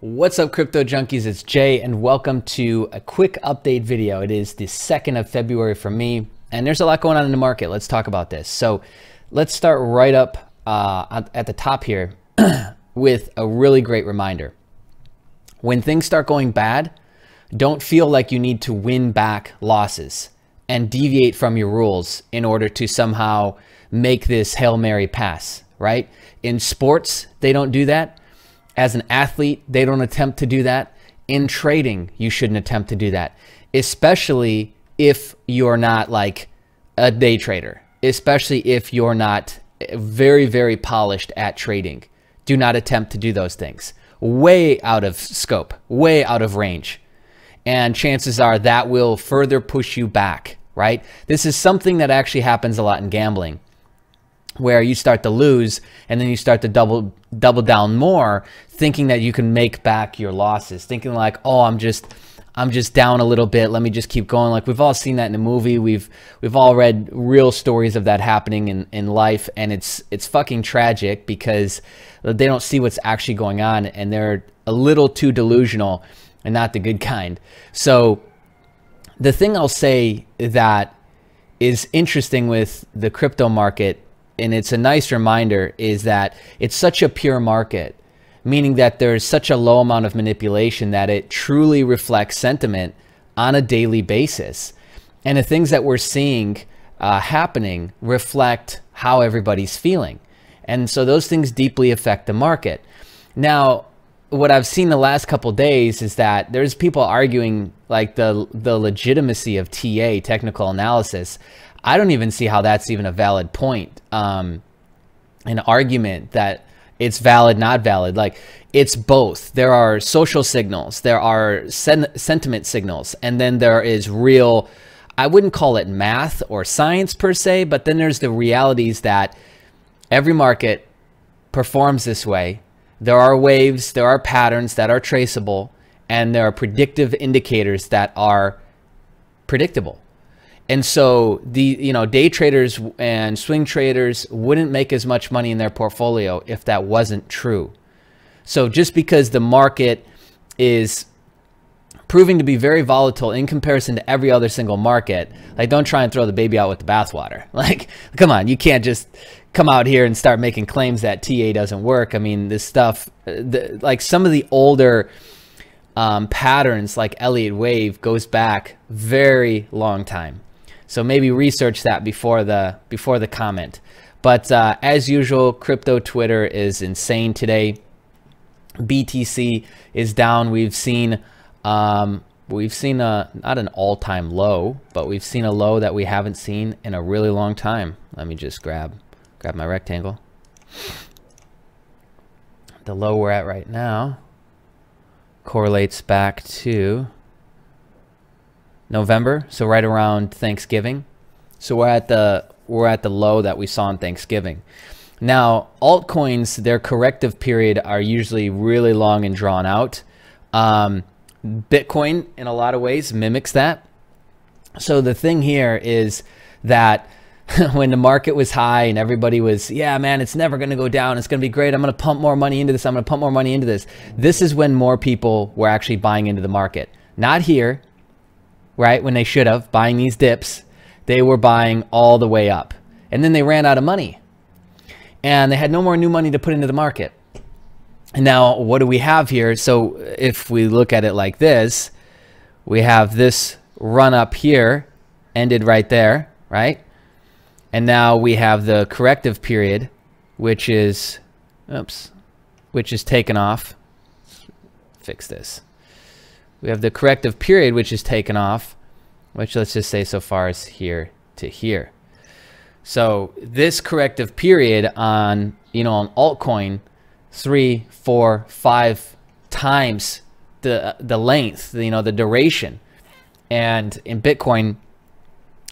What's up, crypto junkies? It's Jay, and welcome to a quick update video. It is the 2nd of February for me, and there's a lot going on in the market. Let's talk about this. So let's start right up at the top here with a really great reminder. When things start going bad, don't feel like you need to win back losses and deviate from your rules in order to somehow make this Hail Mary pass, right? In sports, they don't do that. As an athlete, they don't attempt to do that. In trading, you shouldn't attempt to do that, especially if you're not like a day trader, especially if you're not very, very polished at trading. Do not attempt to do those things. Way out of scope, way out of range. And chances are that will further push you back, right? This is something that actually happens a lot in gambling, where you start to lose and then you start to double down more, thinking that you can make back your losses, thinking like, oh, I'm just down a little bit, let me just keep going. Like, we've all seen that in a movie. We've all read real stories of that happening in life, and it's fucking tragic because they don't see what's actually going on, and they're a little too delusional and not the good kind. So the thing I'll say that is interesting with the crypto market, and it's a nice reminder, is that it's such a pure market, meaning that there's such a low amount of manipulation that it truly reflects sentiment on a daily basis. And the things that we're seeing happening reflect how everybody's feeling. And so those things deeply affect the market. Now, what I've seen the last couple of days is that there's people arguing like the legitimacy of TA, technical analysis. I don't even see how that's even a valid point, an argument that it's valid, not valid. Like, it's both. There are social signals, there are sentiment signals, and then there is real, I wouldn't call it math or science per se, but then there's the realities that every market performs this way. There are waves, there are patterns that are traceable, and there are predictive indicators that are predictable. And so the day traders and swing traders wouldn't make as much money in their portfolio if that wasn't true. So just because the market is proving to be very volatile in comparison to every other single market, like, don't try and throw the baby out with the bathwater. Like, come on, you can't just come out here and start making claims that TA doesn't work. I mean, this stuff, like some of the older patterns like Elliott Wave goes back very long time. So maybe research that before the comment. But as usual, crypto Twitter is insane today. BTC is down. We've seen not an all-time low, but we've seen a low that we haven't seen in a really long time. Let me just grab my rectangle. The low we're at right now correlates back to November, so right around Thanksgiving. So we're at the low that we saw on Thanksgiving. Now, altcoins, their corrective period are usually really long and drawn out. Bitcoin, in a lot of ways, mimics that. So the thing here is that when the market was high and everybody was, yeah, man, it's never going to go down, it's going to be great, I'm going to pump more money into this, I'm going to pump more money into this. This is when more people were actually buying into the market. Not here, right? When they should have, buying these dips, they were buying all the way up. And then they ran out of money. And they had no more new money to put into the market. And now, what do we have here? So if we look at it like this, we have this run up here, ended right there, right? And now we have the corrective period, which is taken off. Let's fix this. We have the corrective period, which is taken off, which, let's just say so far as here to here. So this corrective period on, on altcoin, 3, 4, 5 times the length, the duration. And in Bitcoin,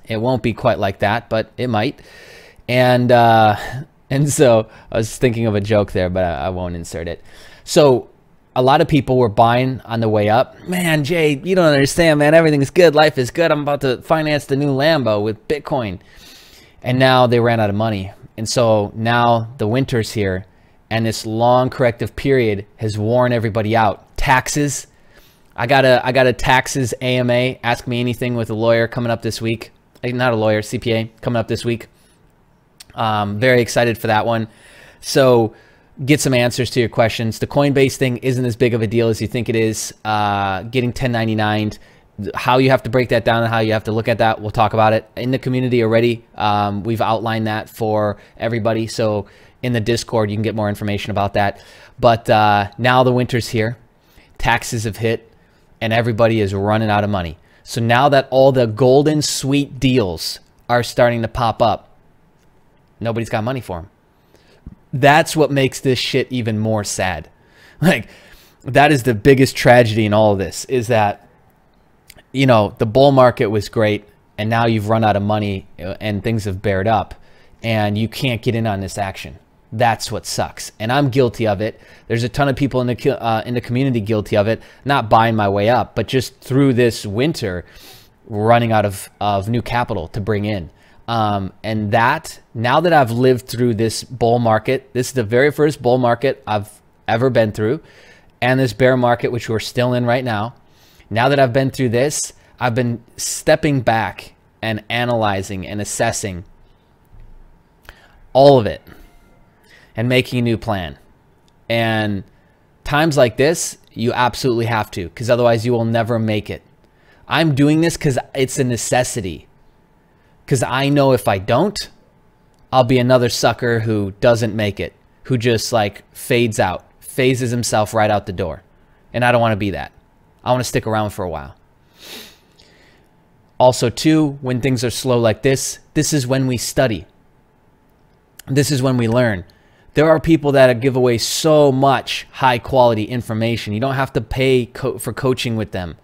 it won't be quite like that, but it might. And so I was thinking of a joke there, but I won't insert it. So a lot of people were buying on the way up. Man, Jay, you don't understand, man. Everything's good. Life is good. I'm about to finance the new Lambo with Bitcoin. And now they ran out of money. And so now the winter's here, and this long corrective period has worn everybody out, taxes. I got a taxes AMA, ask me anything with a lawyer coming up this week. Not a lawyer, CPA coming up this week. Very excited for that one. So get some answers to your questions. The Coinbase thing isn't as big of a deal as you think it is. Getting 1099'd, how you have to break that down and how you have to look at that, we'll talk about it in the community already. We've outlined that for everybody. So in the Discord, you can get more information about that. But now the winter's here. Taxes have hit. And everybody is running out of money. So now that all the golden sweet deals are starting to pop up, nobody's got money for them. That's what makes this shit even more sad. Like, that is the biggest tragedy in all of this, is that, you know, the bull market was great, and now you've run out of money and things have bared up, and you can't get in on this action. That's what sucks, and I'm guilty of it. There's a ton of people in the community guilty of it, not buying my way up, but just through this winter, running out of new capital to bring in. And that, now that I've lived through this bull market, this is the very first bull market I've ever been through, and this bear market, which we're still in right now. Now that I've been through this, I've been stepping back and analyzing and assessing all of it, and making a new plan. And times like this, you absolutely have to, because otherwise you will never make it. I'm doing this because it's a necessity. Because I know if I don't, I'll be another sucker who doesn't make it, who just like fades out, phases himself right out the door. And I don't want to be that. I want to stick around for a while. Also, too, when things are slow like this is when we study. This is when we learn. There are people that give away so much high quality information. You don't have to pay for coaching with them.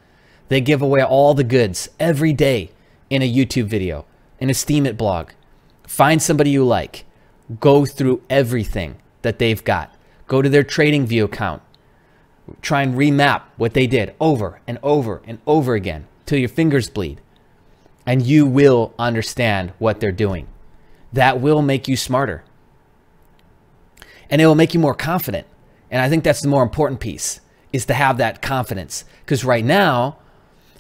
They give away all the goods every day in a YouTube video, in a Steemit blog. Find somebody you like. Go through everything that they've got. Go to their TradingView account. Try and remap what they did over and over and over again till your fingers bleed. And you will understand what they're doing. That will make you smarter. And it will make you more confident. And I think that's the more important piece, is to have that confidence. Because right now,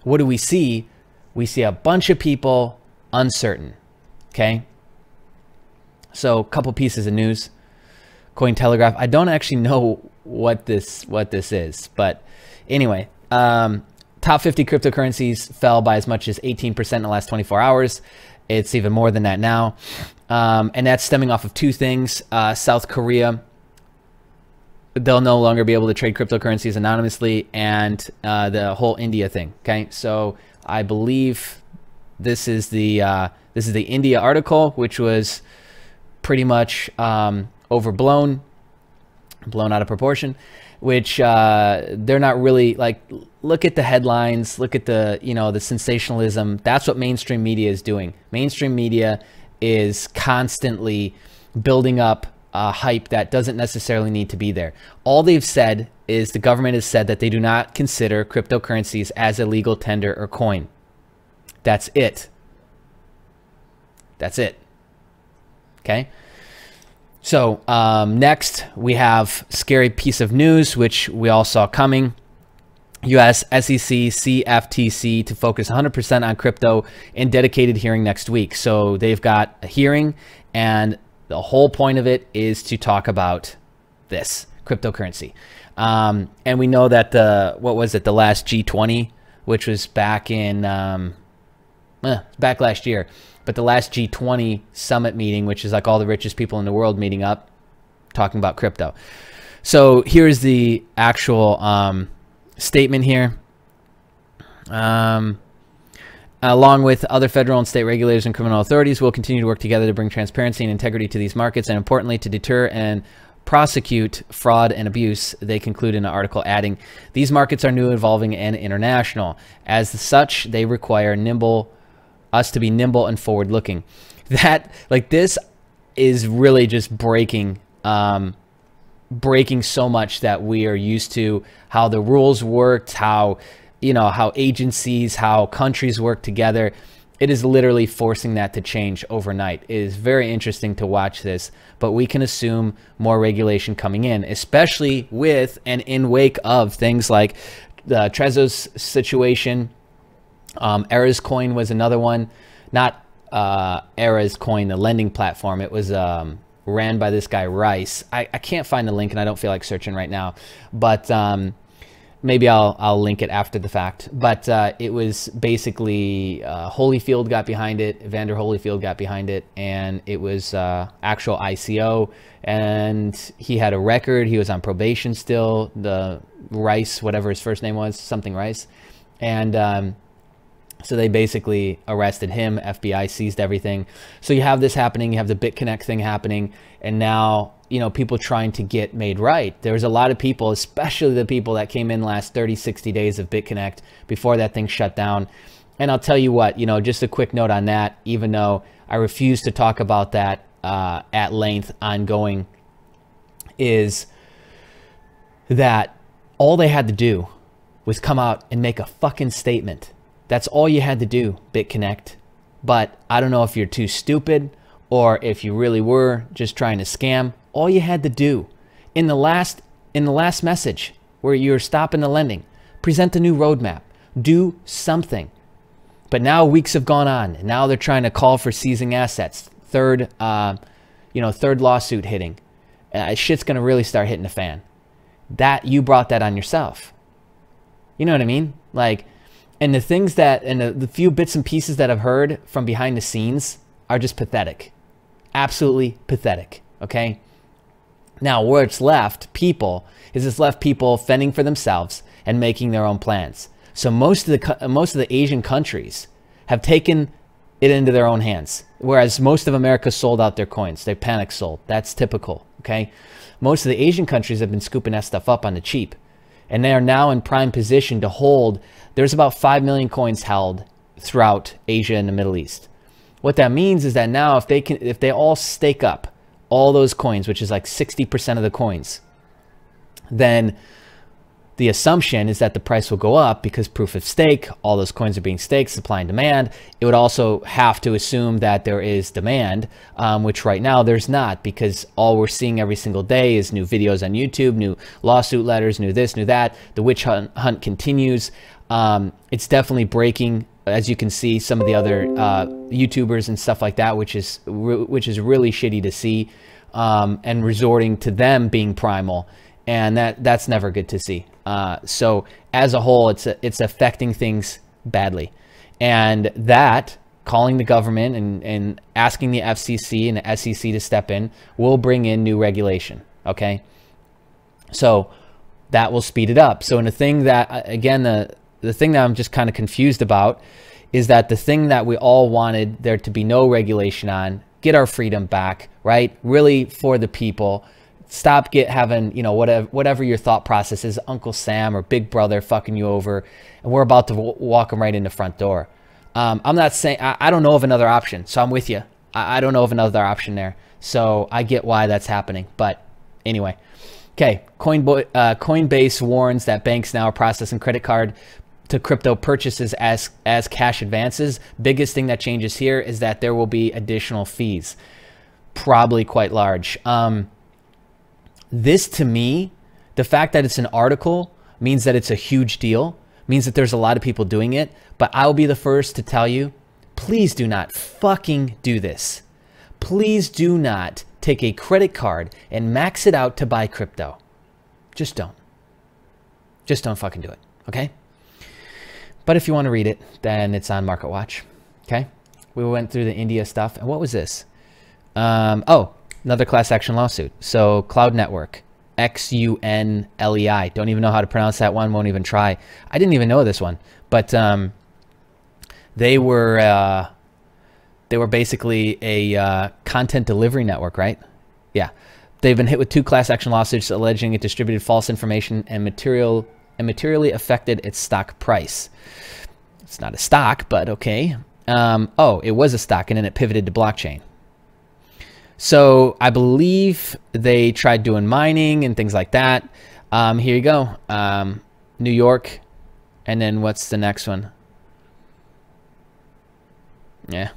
what do we see? We see a bunch of people uncertain. Okay? So a couple pieces of news. Cointelegraph. I don't actually know what this is. But anyway, top 50 cryptocurrencies fell by as much as 18% in the last 24 hours. It's even more than that now. And that's stemming off of two things. South Korea, they'll no longer be able to trade cryptocurrencies anonymously, and the whole India thing. Okay, so I believe this is the India article, which was pretty much overblown, blown out of proportion, which they're not really like. Look at the headlines, look at the, you know, the sensationalism. That's what mainstream media is doing. Mainstream media is constantly building up hype that doesn't necessarily need to be there. All they've said is the government has said that they do not consider cryptocurrencies as a legal tender or coin. That's it. That's it. Okay. So next we have scary piece of news, which we all saw coming. U.S. SEC, CFTC to focus 100% on crypto in dedicated hearing next week. So they've got a hearing, and the whole point of it is to talk about this cryptocurrency. And we know that the last G20, which was back in back last year, but the last G20 summit meeting, which is like all the richest people in the world meeting up, talking about crypto. So here's the actual statement here. Along with other federal and state regulators and criminal authorities, we'll continue to work together to bring transparency and integrity to these markets, and importantly, to deter and prosecute fraud and abuse, they conclude in an article, adding, these markets are new, evolving, and international. As such, they require us to be nimble and forward-looking. That, like, this is really just breaking so much that we are used to, how the rules worked, how, you know, how agencies, how countries work together. It is literally forcing that to change overnight. It is very interesting to watch this, but we can assume more regulation coming in, especially with and in wake of things like the Trezor's situation. Era's Coin was another one, not Era's Coin, the lending platform. It was ran by this guy Rice. I can't find the link, and I don't feel like searching right now, but maybe I'll link it after the fact. But it was basically Holyfield got behind it, Evander Holyfield got behind it, and it was actual ICO, and he had a record. He was on probation still, the Rice, whatever his first name was, something Rice. And so they basically arrested him. FBI seized everything. So you have this happening. You have the BitConnect thing happening. And now, you know, people trying to get made right. There's a lot of people, especially the people that came in last 30, 60 days of BitConnect before that thing shut down. And I'll tell you what, you know, just a quick note on that, even though I refuse to talk about that at length ongoing, is that all they had to do was come out and make a fucking statement. That's all you had to do, BitConnect. But I don't know if you're too stupid or if you really were just trying to scam. All you had to do in the last message where you're stopping the lending, present a new roadmap, do something. But now weeks have gone on, and now they're trying to call for seizing assets. Third lawsuit hitting. Shit's gonna really start hitting the fan. That you brought that on yourself. You know what I mean? Like. And the things that, and the few bits and pieces that I've heard from behind the scenes are just pathetic. Absolutely pathetic, okay? Now, where it's left people is it's left people fending for themselves and making their own plans. So most of the Asian countries have taken it into their own hands, whereas most of America sold out their coins. They panic sold. That's typical, okay? Most of the Asian countries have been scooping that stuff up on the cheap. And they are now in prime position to hold. There's about 5 million coins held throughout Asia and the Middle East. What that means is that now if they all stake up all those coins, which is like 60% of the coins, then the assumption is that the price will go up because proof of stake, all those coins are being staked, supply and demand. It would also have to assume that there is demand, which right now there's not, because all we're seeing every single day is new videos on YouTube, new lawsuit letters, new this, new that. The witch hunt continues. It's definitely breaking, as you can see, some of the other YouTubers and stuff like that, which is really shitty to see, and resorting to them being primal. And that's never good to see. So as a whole, it's affecting things badly. And that, calling the government and asking the FCC and the SEC to step in, will bring in new regulation, okay? So that will speed it up. So in the thing that, again, the thing that I'm just kind of confused about is that the thing that we all wanted there to be no regulation on, get our freedom back, right? Really for the people. Stop having, you know, whatever your thought process is, Uncle Sam or Big Brother fucking you over, and we're about to walk them right in the front door. I'm not saying, I don't know of another option, so I'm with you. I don't know of another option there. So I get why that's happening. But anyway, okay, Coinbase warns that banks now are processing credit card to crypto purchases as cash advances. Biggest thing that changes here is that there will be additional fees, probably quite large. This, to me, the fact that it's an article means that it's a huge deal, means that there's a lot of people doing it. But I'll be the first to tell you, please do not fucking do this. Please do not take a credit card and max it out to buy crypto. Just don't. Just don't fucking do it, okay? But if you want to read it, then it's on MarketWatch, okay? We went through the India stuff. And what was this? Oh, another class action lawsuit. So Cloud Network, XUNLEI. Don't even know how to pronounce that one. Won't even try. I didn't even know this one. But they were basically a content delivery network, right? Yeah. They've been hit with 2 class action lawsuits alleging it distributed false information and materially affected its stock price. It's not a stock, but okay. Oh, it was a stock, and then it pivoted to blockchain. So I believe they tried doing mining and things like that. Here you go. New York. And then what's the next one? Yeah.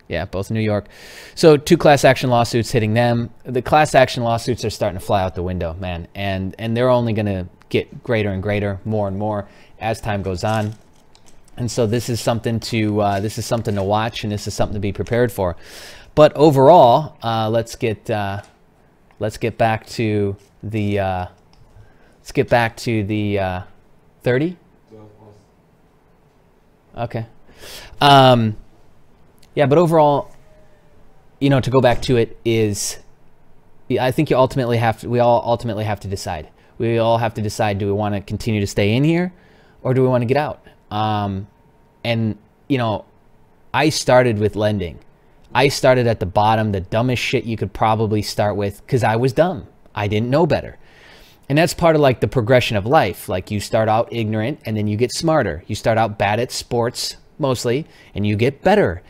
Yeah, both New York. So 2 class action lawsuits hitting them. The class action lawsuits are starting to fly out the window, man. And they're only going to get greater and greater, more and more as time goes on. And so this is something to watch, and this is something to be prepared for. But overall, let's get back to the 30. Okay. Yeah, but overall, you know, to go back to it is, I think we all ultimately have to decide. We all have to decide, do we want to continue to stay in here or do we want to get out? And, you know, I started with lending. I started at the bottom, the dumbest shit you could probably start with, because I was dumb. I didn't know better. And that's part of like the progression of life. Like you start out ignorant and then you get smarter. You start out bad at sports mostly and you get better.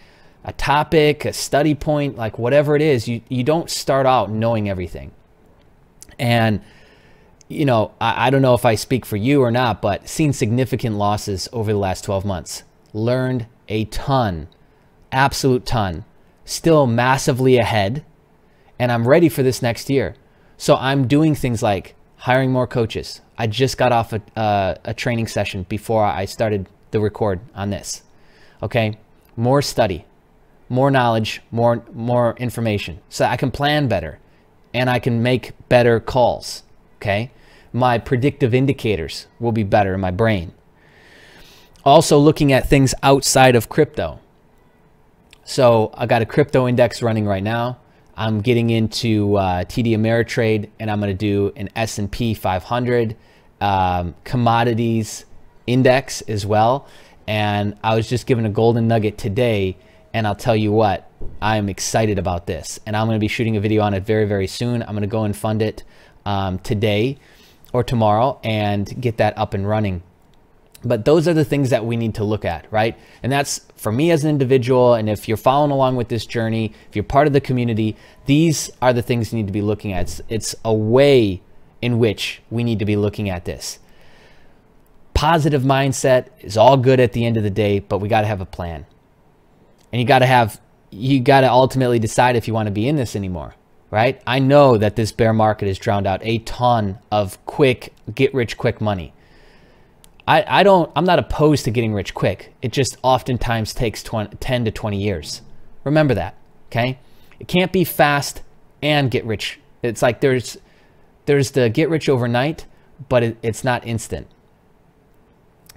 A topic, a study point, like whatever it is, you don't start out knowing everything. And, you know, I don't know if I speak for you or not, but seen significant losses over the last 12 months. Learned a ton, absolute ton. Still massively ahead. And I'm ready for this next year. So I'm doing things like hiring more coaches. I just got off a training session before I started the record on this. Okay, more study, more knowledge, more information, so I can plan better and I can make better calls. Okay, my predictive indicators will be better in my brain. Also looking at things outside of crypto. So I got a crypto index running right now. I'm getting into TD Ameritrade, and I'm going to do an S&P 500 commodities index as well. And I was just given a golden nugget today, and I'll tell you what, I am excited about this. And I'm going to be shooting a video on it very, very soon. I'm going to go and fund it today or tomorrow and get that up and running. But those are the things that we need to look at, right? And that's for me as an individual. And if you're following along with this journey, if you're part of the community, these are the things you need to be looking at. It's a way in which we need to be looking at this. Positive mindset is all good at the end of the day, but we got to have a plan. And you got to ultimately decide if you want to be in this anymore, right? I know that this bear market has drowned out a ton of quick, get rich quick money. I'm not opposed to getting rich quick. It just oftentimes takes 10 to 20 years. Remember that, okay? It can't be fast and get rich. It's like there's the get rich overnight, but it's not instant.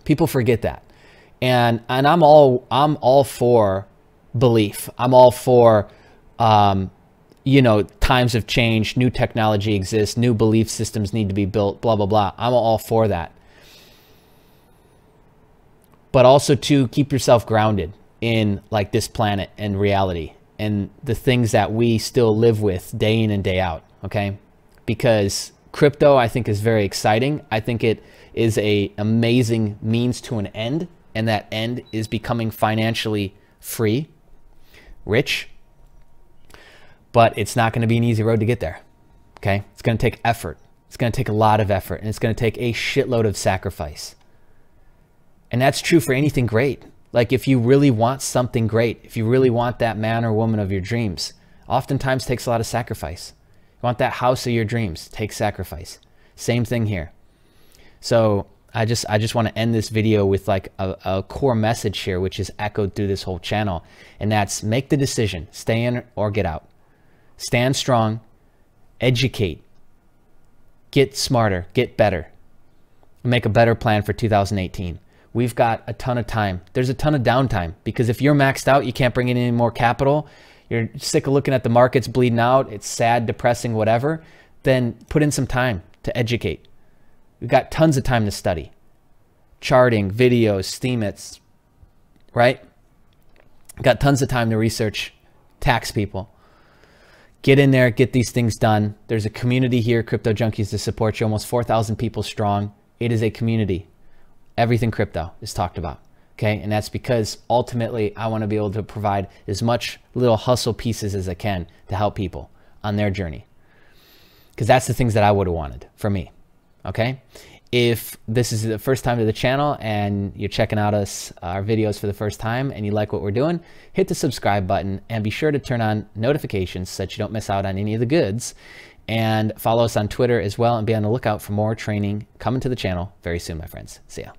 People forget that. And I'm all for belief. I'm all for, you know, times have changed, new technology exists, new belief systems need to be built, blah, blah, blah. I'm all for that. But also to keep yourself grounded in like this planet and reality and the things that we still live with day in and day out, okay? Because crypto, I think, is very exciting. I think it is an amazing means to an end, and that end is becoming financially free, rich, but it's not going to be an easy road to get there, okay? It's going to take effort. It's going to take a lot of effort, and it's going to take a shitload of sacrifice. And that's true for anything great. Like if you really want something great, if you really want that man or woman of your dreams, oftentimes takes a lot of sacrifice. You want that house of your dreams, takes sacrifice. Same thing here. So I just want to end this video with like a core message here, which is echoed through this whole channel. And that's make the decision, stay in or get out. Stand strong, educate, get smarter, get better, make a better plan for 2018. We've got a ton of time. There's a ton of downtime because if you're maxed out, you can't bring in any more capital. You're sick of looking at the markets bleeding out. It's sad, depressing, whatever. Then put in some time to educate. We've got tons of time to study. Charting, videos, Steemits, right? Got tons of time to research tax people. Get in there, get these things done. There's a community here, Crypto Junkies, to support you. Almost 4,000 people strong. It is a community. Everything crypto is talked about, okay? And that's because ultimately I want to be able to provide as much little hustle pieces as I can to help people on their journey. Because that's the things that I would have wanted for me, okay? If this is the first time to the channel and you're checking out our videos for the first time and you like what we're doing, hit the subscribe button and be sure to turn on notifications so that you don't miss out on any of the goods. And follow us on Twitter as well and be on the lookout for more training coming to the channel very soon, my friends. See ya.